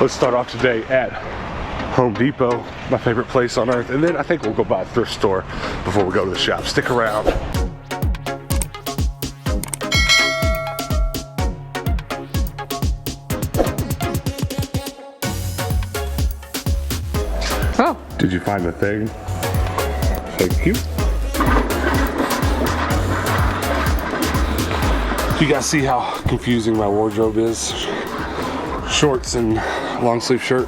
let's start off today at Home Depot, my favorite place on earth, and then I think we'll go by a thrift store before we go to the shop. Stick around. Oh. Did you find the thing? Thank you. You guys see how confusing my wardrobe is? Shorts and long sleeve shirt.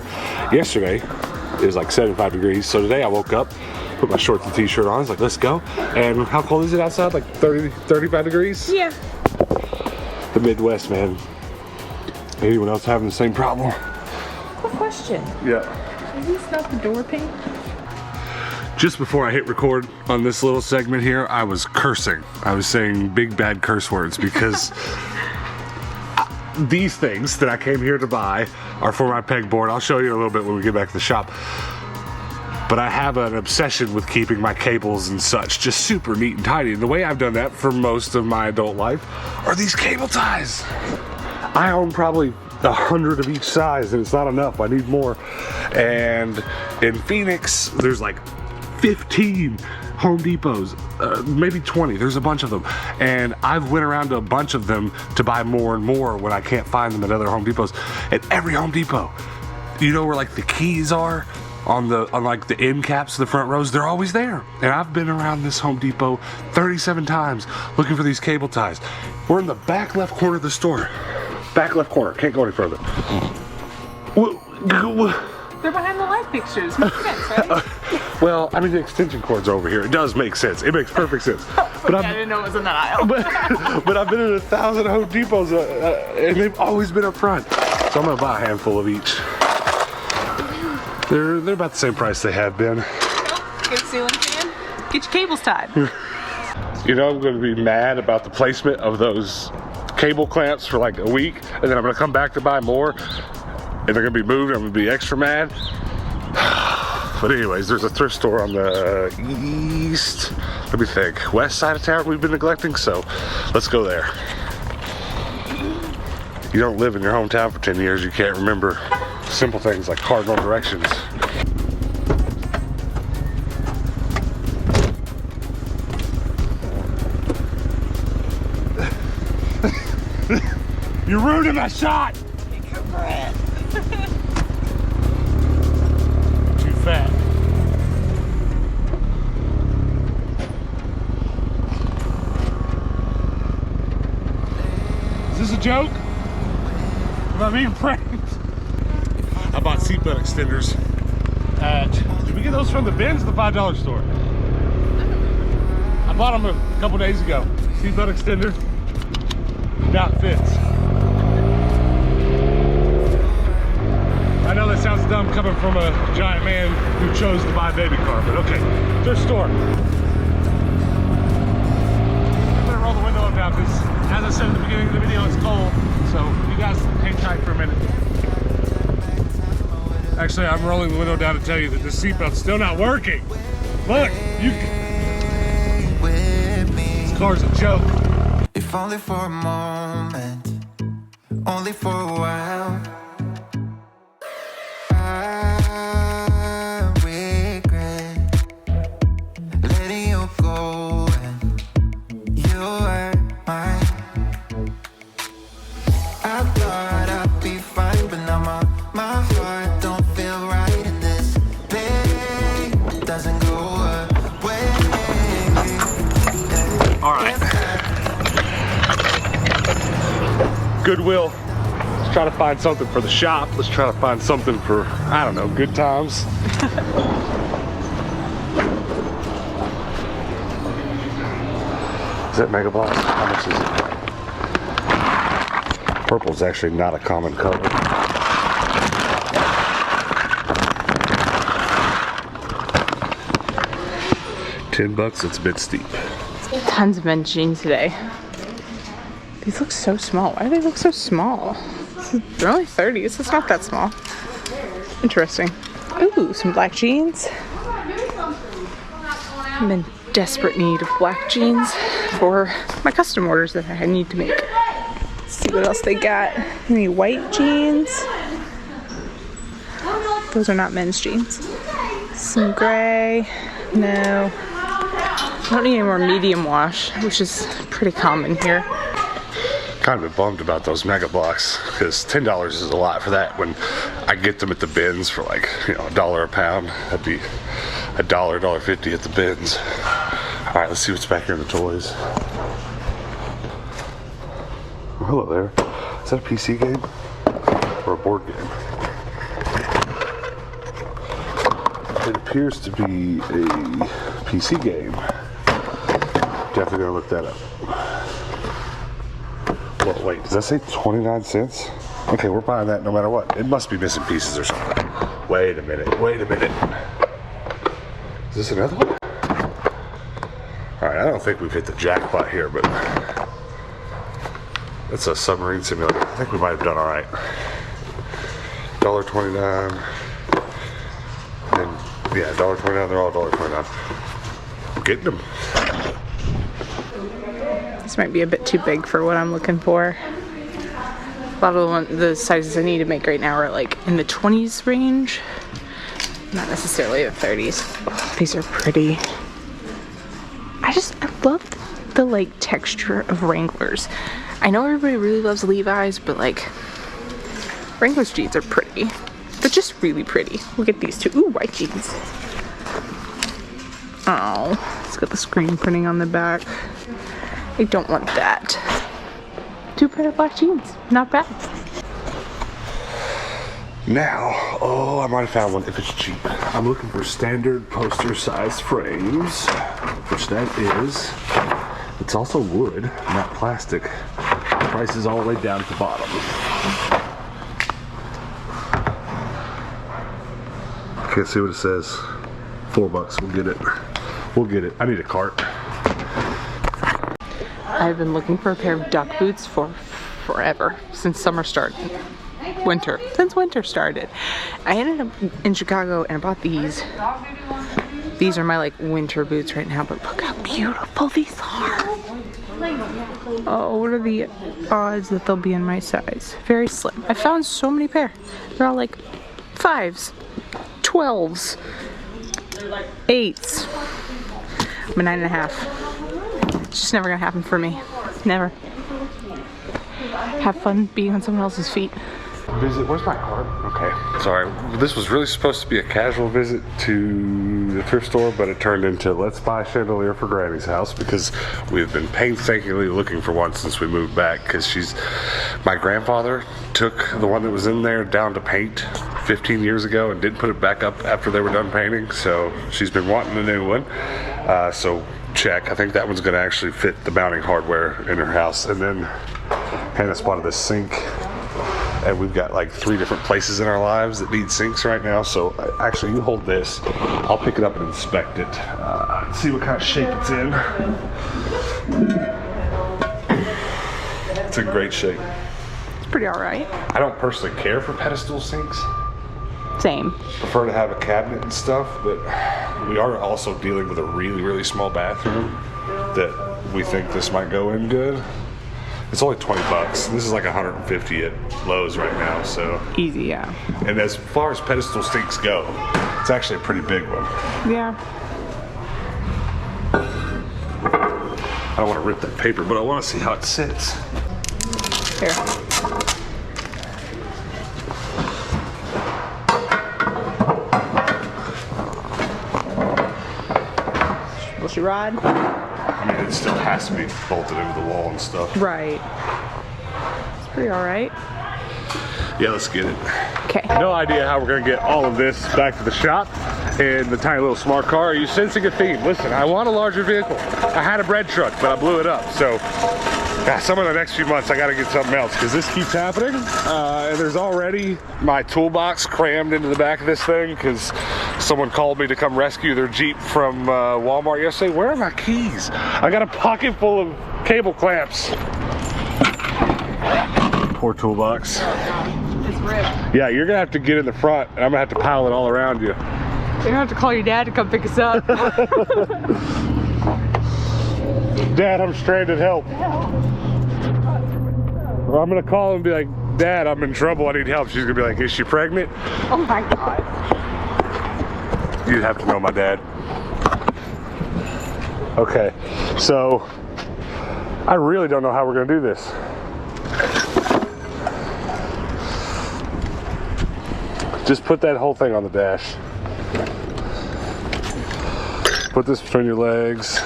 Yesterday it was like 75 degrees, so today I woke up, put my shorts and t-shirt on, I was like, let's go. And how cold is it outside? Like 35 degrees? Yeah. The Midwest, man. Anyone else having the same problem? Good question. Yeah. Is this not the door pane? Just before I hit record on this little segment here, I was cursing. I was saying big bad curse words because these things that I came here to buy are for my pegboard. I'll show you in a little bit when we get back to the shop. But I have an obsession with keeping my cables and such just super neat and tidy. And the way I've done that for most of my adult life are these cable ties. I own probably 100 of each size and it's not enough. I need more. And in Phoenix, there's like 15 Home Depots, maybe 20. There's a bunch of them. And I've went around to a bunch of them to buy more and more when I can't find them at other Home Depots. At every Home Depot, you know where like the keys are on like the end caps of the front rows? They're always there. And I've been around this Home Depot 37 times looking for these cable ties. We're in the back left corner of the store. Back left corner, can't go any further. They're behind the light fixtures. Makes sense, right? Well, I mean, the extension cord's over here. It does make sense. It makes perfect sense. But I didn't know it was in that aisle. but I've been in 1,000 Home Depots and they've always been up front. So I'm gonna buy a handful of each. They're about the same price they have been. Get a ceiling fan. Get your cables tied. You know, I'm gonna be mad about the placement of those cable clamps for like a week, and then I'm gonna come back to buy more, and they're gonna be moved. I'm gonna be extra mad. But anyways, there's a thrift store on the west side of town we've been neglecting, so let's go there. You don't live in your hometown for 10 years, you can't remember simple things like cardinal directions. You're ruining my shot! Take your breath. Too fat. Is this a joke? Am I being pranked? I bought seatbelt extenders at, did we get those from the Ben's or the $5 store? I bought them a couple days ago. Seatbelt extender. Now it fits. I know that sounds dumb coming from a giant man who chose to buy a baby car, but okay. Thrift store. I'm gonna roll the window up now because, as I said at the beginning of the video, it's cold. So you guys hang tight for a minute. Actually, I'm rolling the window down to tell you that this seatbelt's still not working. Look, this car's a joke. If only for a moment, only for a while. I regret letting you go, and you were mine. I thought I'd be fine, but now my heart don't feel right, and this pain doesn't go away. All right. Goodwill. Let's try to find something for the shop. Let's try to find something for, I don't know, good times. Is that Mega Bloks? How much is it? Purple's actually not a common color. $10, it's a bit steep. Tons of men's jeans today. These look so small. Why do they look so small? They're only 30s. It's not that small. Interesting. Ooh, some black jeans. I'm in desperate need of black jeans for my custom orders that I need to make. Let's see what else they got. Any white jeans? Those are not men's jeans. Some gray. No. I don't need any more medium wash, which is pretty common here. Kind of bummed about those mega blocks because $10 is a lot for that when I get them at the bins for like, you know, $1 a pound. That'd be $1, $1.50 at the bins. All right, let's see what's back here in the toys. Oh, hello there. Is that a PC game or a board game? It appears to be a PC game. Definitely gonna look that up. Well, wait, does that say 29 cents? Okay, we're buying that no matter what. It must be missing pieces or something. Wait a minute, wait a minute. Is this another one? All right, I don't think we've hit the jackpot here, but it's a submarine simulator. I think we might have done all right. $1.29. And yeah, $1.29, they're all $1.29. I'm getting them. This might be a bit too big for what I'm looking for. A lot of the sizes I need to make right now are like in the 20s range, not necessarily the 30s. Oh, these are pretty. I love the like texture of Wranglers. I know everybody really loves Levi's, but like Wranglers jeans are pretty. They're just really pretty. Look at these two. Ooh, white jeans. Oh, it's got the screen printing on the back. I don't want that. 2 pair of black jeans. Not bad. Now, oh, I might have found one if it's cheap. I'm looking for standard poster size frames, which that is. It's also wood, not plastic. The price is all the way down at the bottom. Can't see what it says. $4. We'll get it. We'll get it. I need a cart. I've been looking for a pair of duck boots for forever, since summer started. Since winter started. I ended up in Chicago and I bought these. These are my like winter boots right now, but look how beautiful these are. Oh, what are the odds that they'll be in my size? Very slim. I found so many pair. They're all like 5s, 12s, 8s. I'm a 9.5. It's just never gonna happen for me. Never. Have fun being on someone else's feet. Visit, where's my cart? Okay, sorry. This was really supposed to be a casual visit to the thrift store, but it turned into let's buy a chandelier for Granny's house because we've been painstakingly looking for one since we moved back because my grandfather took the one that was in there down to paint 15 years ago and didn't put it back up after they were done painting, so she's been wanting a new one. So check, I think that one's gonna actually fit the mounting hardware in her house. And then Hannah spotted this sink. And we've got like 3 different places in our lives that need sinks right now. So actually, you hold this. I'll pick it up and inspect it. See what kind of shape it's in. It's in great shape. It's pretty alright. I don't personally care for pedestal sinks. Same. Prefer to have a cabinet and stuff, but we are also dealing with a really, really small bathroom that we think this might go in good. It's only $20. This is like $150 at Lowe's right now, so. Easy, yeah. And as far as pedestal sinks go, it's actually a pretty big one. Yeah. I don't want to rip that paper, but I want to see how it sits. Here. Will she ride? I mean, it still has to be bolted into the wall and stuff. Right. It's pretty alright. Yeah, let's get it. Okay. No idea how we're going to get all of this back to the shop in the tiny little smart car. Are you sensing a theme? Listen, I want a larger vehicle. I had a bread truck, but I blew it up. So, some of the next few months I got to get something else because this keeps happening. And there's already my toolbox crammed into the back of this thing because someone called me to come rescue their Jeep from Walmart yesterday. Where are my keys? I got a pocket full of cable clamps. Poor toolbox. It's ripped. Yeah, you're gonna have to get in the front and I'm gonna have to pile it all around you. You're gonna have to call your dad to come pick us up. Dad, I'm stranded, help. Or I'm gonna call him and be like, Dad, I'm in trouble, I need help, she's gonna be like, is she pregnant? Oh my God. You'd have to know my dad. Okay, so I really don't know how we're gonna do this. Just put that whole thing on the dash. Put this between your legs.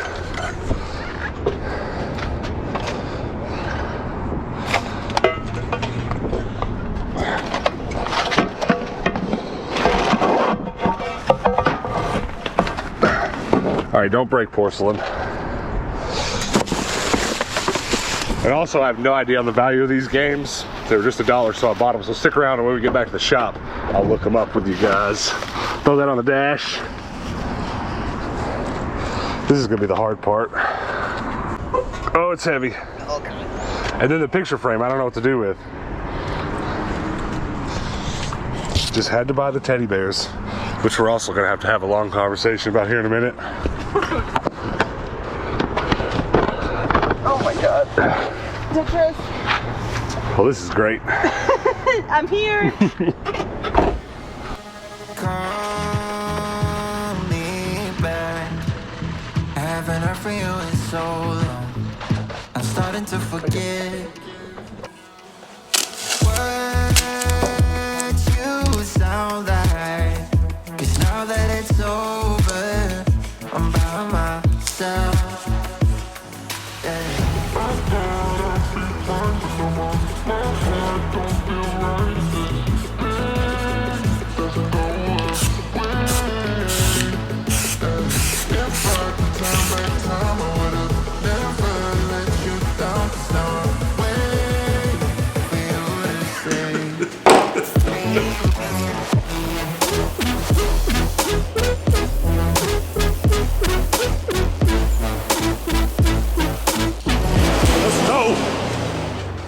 All right, don't break porcelain. And also, I have no idea on the value of these games. They were just $1, so I bought them. So stick around, and when we get back to the shop, I'll look them up with you guys. Throw that on the dash. This is gonna be the hard part. Oh, it's heavy. Okay. And then the picture frame, I don't know what to do with. Just had to buy the teddy bears, which we're also gonna have to have a long conversation about here in a minute. Oh my God. Citrus. Well, this is great. I'm here. Call me back. I haven't heard from you in so long. I'm starting to forget what you sound like. 'Cause now that it's over, I'm by myself. Yeah.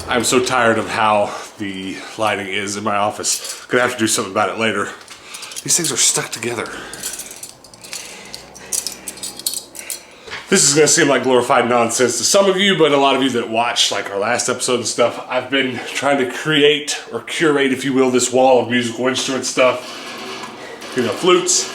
I'm so tired of how the lighting is in my office. Gonna have to do something about it later. These things are stuck together. This is gonna seem like glorified nonsense to some of you, but a lot of you that watched like our last episode and stuff, I've been trying to create or curate, if you will, this wall of musical instrument stuff. You know, flutes.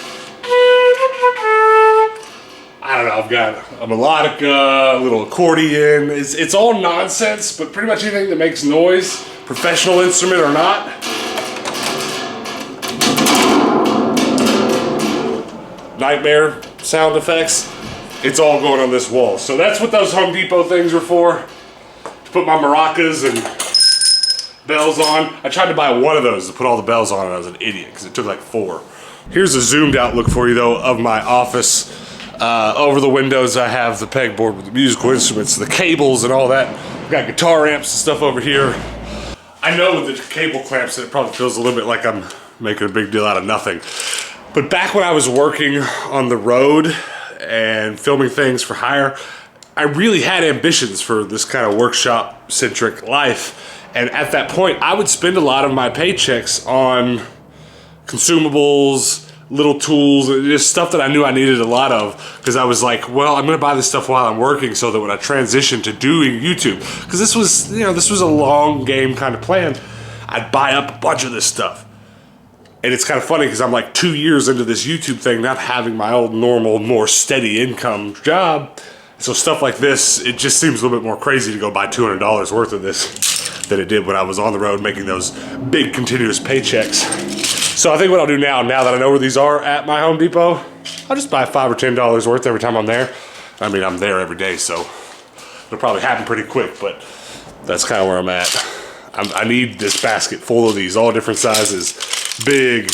I don't know, I've got a melodica, a little accordion. It's all nonsense, but pretty much anything that makes noise, professional instrument or not. Nightmare sound effects. It's all going on this wall. So that's what those Home Depot things are for. To put my maracas and bells on. I tried to buy one of those to put all the bells on and I was an idiot because it took like 4. Here's a zoomed out look for you though of my office. Over the windows I have the pegboard with the musical instruments, the cables and all that. I've got guitar amps and stuff over here. I know with the cable clamps that it probably feels a little bit like I'm making a big deal out of nothing. But back when I was working on the road and filming things for hire, I really had ambitions for this kind of workshop-centric life. And at that point, I would spend a lot of my paychecks on consumables, little tools, just stuff that I knew I needed a lot of, because I was like, well, I'm gonna buy this stuff while I'm working so that when I transition to doing YouTube, because this was, you know, this was a long game kind of plan, I'd buy up a bunch of this stuff. And it's kind of funny because I'm like 2 years into this YouTube thing, not having my old normal, more steady income job. So stuff like this, it just seems a little bit more crazy to go buy $200 worth of this than it did when I was on the road making those big continuous paychecks. So I think what I'll do now that I know where these are at my Home Depot, I'll just buy $5 or $10 worth every time I'm there. I mean, I'm there every day, so it'll probably happen pretty quick, but that's kind of where I'm at. I need this basket full of these, all different sizes. Big,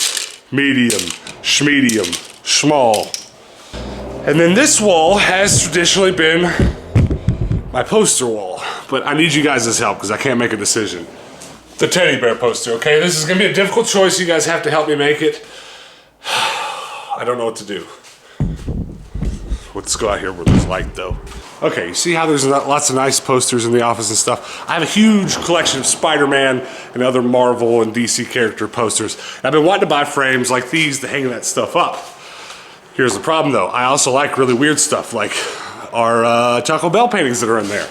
medium, schmedium, small. And then this wall has traditionally been my poster wall, but I need you guys' help because I can't make a decision. The teddy bear poster, okay? This is gonna be a difficult choice. You guys have to help me make it. I don't know what to do. Let's go out here where there's light though. Okay, you see how there's lots of nice posters in the office and stuff? I have a huge collection of Spider-Man and other Marvel and DC character posters. And I've been wanting to buy frames like these to hang that stuff up. Here's the problem though. I also like really weird stuff like our Taco Bell paintings that are in there.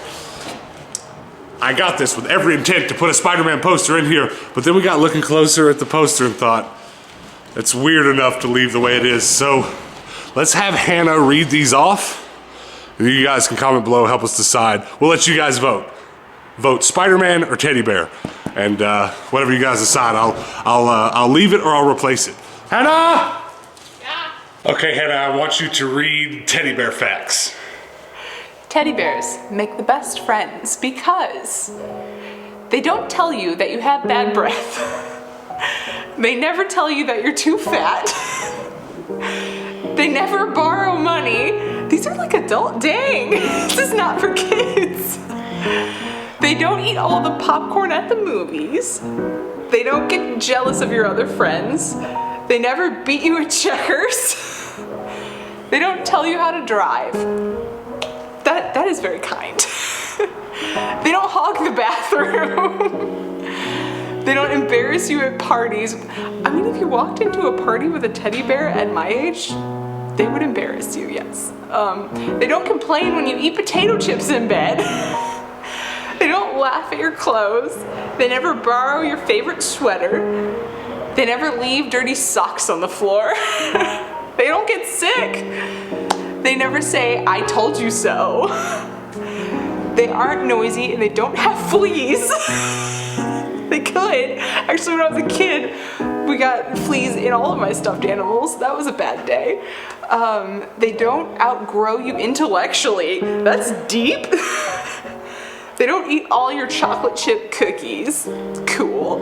I got this with every intent to put a Spider-Man poster in here, but then we got looking closer at the poster and thought, it's weird enough to leave the way it is. So let's have Hannah read these off. And you guys can comment below, help us decide. We'll let you guys vote. Vote Spider-Man or teddy bear. And whatever you guys decide, I'll leave it or I'll replace it. Hannah! Yeah. Okay, Hannah, I want you to read teddy bear facts. Teddy bears make the best friends because they don't tell you that you have bad breath. They never tell you that you're too fat. They never borrow money. These are like adult, dang. This is not for kids. They don't eat all the popcorn at the movies. They don't get jealous of your other friends. They never beat you at checkers. They don't tell you how to drive. That is very kind. They don't hog the bathroom. They don't embarrass you at parties. I mean, if you walked into a party with a teddy bear at my age, they would embarrass you, yes. They don't complain when you eat potato chips in bed. They don't laugh at your clothes. They never borrow your favorite sweater. They never leave dirty socks on the floor. They don't get sick. They never say, I told you so. They aren't noisy and they don't have fleas. They could. Actually, when I was a kid, we got fleas in all of my stuffed animals. That was a bad day. They don't outgrow you intellectually. That's deep. They don't eat all your chocolate chip cookies. Cool.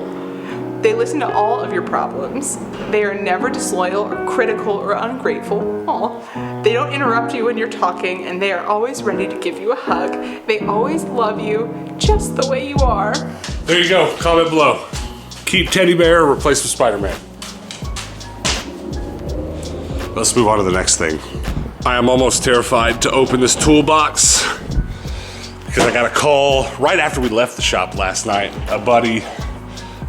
They listen to all of your problems. They are never disloyal or critical or ungrateful. Aw. They don't interrupt you when you're talking, and they are always ready to give you a hug. They always love you just the way you are. There you go, comment below. Keep teddy bear or replace with Spider-Man. Let's move on to the next thing. I am almost terrified to open this toolbox because I got a call right after we left the shop last night. A buddy,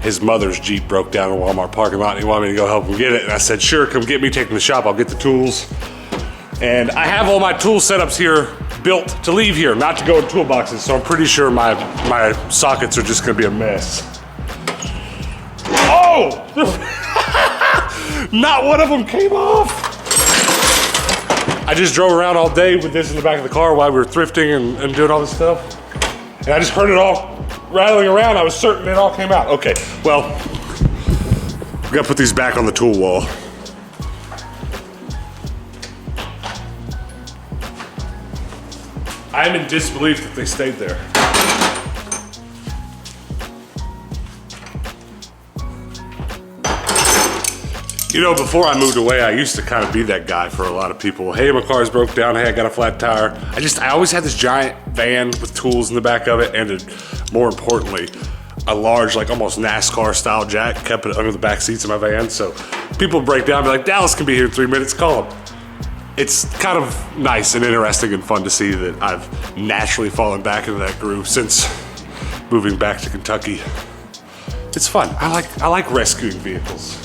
his mother's Jeep broke down in a Walmart parking lot and he wanted me to go help him get it. And I said, sure, come get me, take me to the shop, I'll get the tools. And I have all my tool setups here built to leave here, not to go in toolboxes, so I'm pretty sure my sockets are just gonna be a mess. Oh! Not one of them came off! I just drove around all day with this in the back of the car while we were thrifting and doing all this stuff. And I just heard it all rattling around. I was certain it all came out. Okay, well, we gotta put these back on the tool wall. I'm in disbelief that they stayed there. You know, before I moved away, I used to kind of be that guy for a lot of people. Hey, my car's broke down. Hey, I got a flat tire. I always had this giant van with tools in the back of it, and more importantly, a large, like almost NASCAR style jack, kept it under the back seats of my van. So people break down and be like, Dallas can be here in 3 minutes, call him. It's kind of nice and interesting and fun to see that I've naturally fallen back into that groove since moving back to Kentucky. It's fun. I like rescuing vehicles.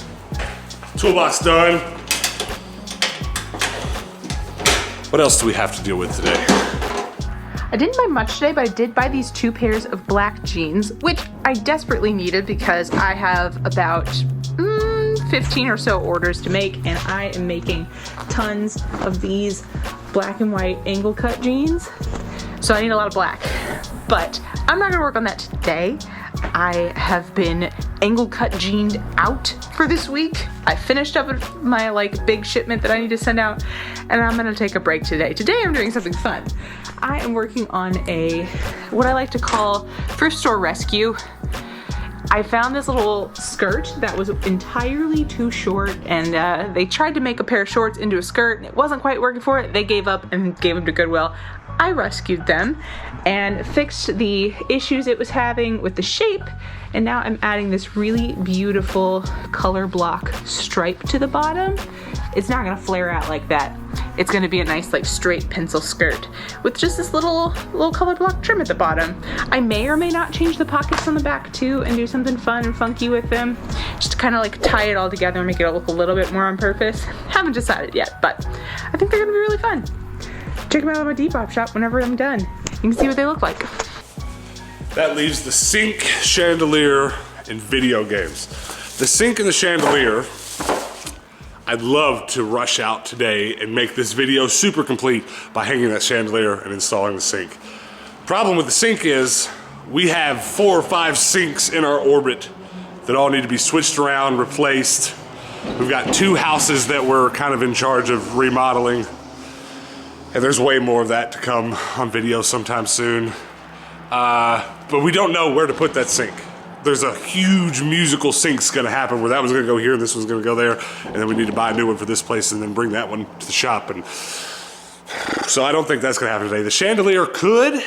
Toolbox done. What else do we have to deal with today? I didn't buy much today, but I did buy these 2 pairs of black jeans, which I desperately needed because I have about 15 or so orders to make, and I am making tons of these black and white angle cut jeans. So I need a lot of black, but I'm not gonna work on that today. I have been angle cut jeaned out for this week. I finished up my big shipment that I need to send out, and I'm gonna take a break today. Today I'm doing something fun. I am working on what I like to call thrift store rescue. I found this little skirt that was entirely too short, and they tried to make a pair of shorts into a skirt and it wasn't quite working for it. They gave up and gave them to Goodwill. I rescued them and fixed the issues it was having with the shape, and now I'm adding this really beautiful color block stripe to the bottom. It's not gonna flare out like that. It's gonna be a nice straight pencil skirt with just this little color block trim at the bottom. I may or may not change the pockets on the back too and do something fun and funky with them, just to kind of tie it all together and make it look a little bit more on purpose. Haven't decided yet, but I think they're gonna be really fun. Check them out on my Depop shop whenever I'm done. You can see what they look like. That leaves the sink, chandelier, and video games. The sink and the chandelier, I'd love to rush out today and make this video super complete by hanging that chandelier and installing the sink. Problem with the sink is we have 4 or 5 sinks in our orbit that all need to be switched around, replaced. We've got 2 houses that we're kind of in charge of remodeling. And there's way more of that to come on video sometime soon. But we don't know where to put that sink. There's a huge musical sink's gonna happen where that one's gonna go here and this one's gonna go there, and then we need to buy a new one for this place and then bring that one to the shop. And so I don't think that's gonna happen today. The chandelier could.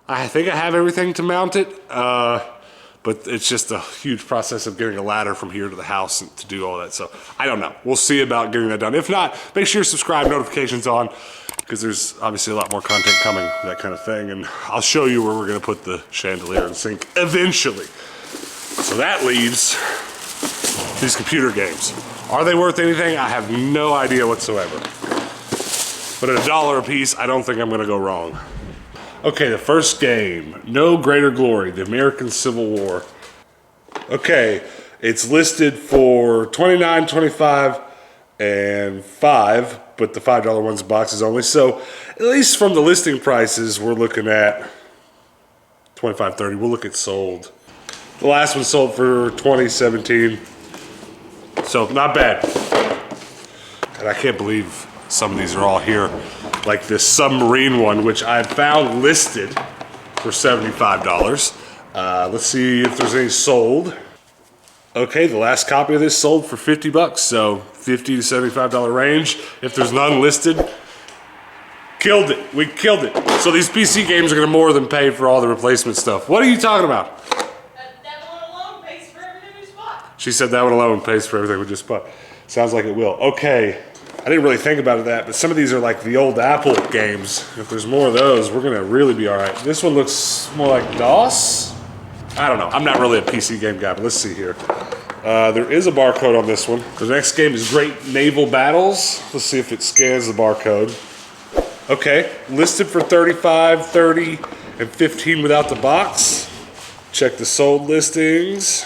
I think I have everything to mount it, but it's just a huge process of getting a ladder from here to the house and to do all that. So I don't know. We'll see about getting that done. If not, make sure you subscribe, notifications on, because there's obviously a lot more content coming, that kind of thing. And I'll show you where we're gonna put the chandelier and sink eventually. So that leaves these computer games. Are they worth anything? I have no idea whatsoever. But at $1 a piece, I don't think I'm gonna go wrong. Okay, the first game, No Greater Glory, the American Civil War. Okay, it's listed for $29, $25, and $5, but the $5 one's boxes only. So at least from the listing prices, we're looking at $25, $30. We'll look at sold. The last one sold for $20.17, so not bad. And I can't believe some of these are all here. Like this submarine one, which I found listed for $75. Let's see if there's any sold. Okay, the last copy of this sold for $50, so $50 to $75 range. If there's none listed, killed it. We killed it. So these PC games are gonna more than pay for all the replacement stuff. What are you talking about? She said that one alone pays for everything we just bought. Sounds like it will. Okay, I didn't really think about that, but some of these are like the old Apple games. If there's more of those, we're gonna really be all right. This one looks more like DOS. I don't know, I'm not really a PC game guy, but let's see here. There is a barcode on this one. The next game is Great Naval Battles. Let's see if it scans the barcode. Okay, listed for $35, $30, and $15 without the box. Check the sold listings.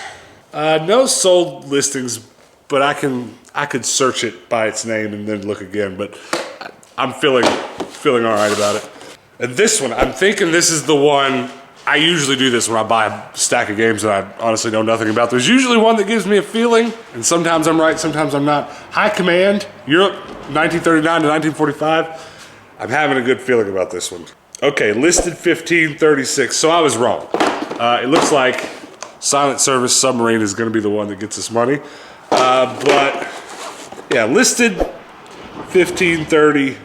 No sold listings, but I could search it by its name and then look again, but I'm feeling all right about it. And this one, I'm thinking this is the one. I usually do this when I buy a stack of games that I honestly know nothing about. There's usually one that gives me a feeling, and sometimes I'm right, sometimes I'm not. High Command, Europe, 1939 to 1945. I'm having a good feeling about this one. Okay, listed $15.36, so I was wrong. It looks like Silent Service Submarine is gonna be the one that gets us money. But yeah, listed $15.30.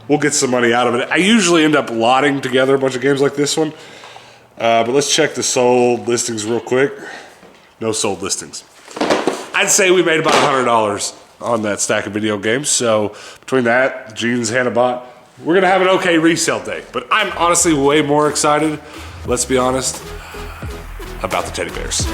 We'll get some money out of it. I usually end up lotting together a bunch of games like this one. But let's check the sold listings real quick. No sold listings. I'd say we made about $100 on that stack of video games. So between that, Jean's Hannah bought, we're gonna have an okay resale day. But I'm honestly way more excited, let's be honest, about the teddy bears.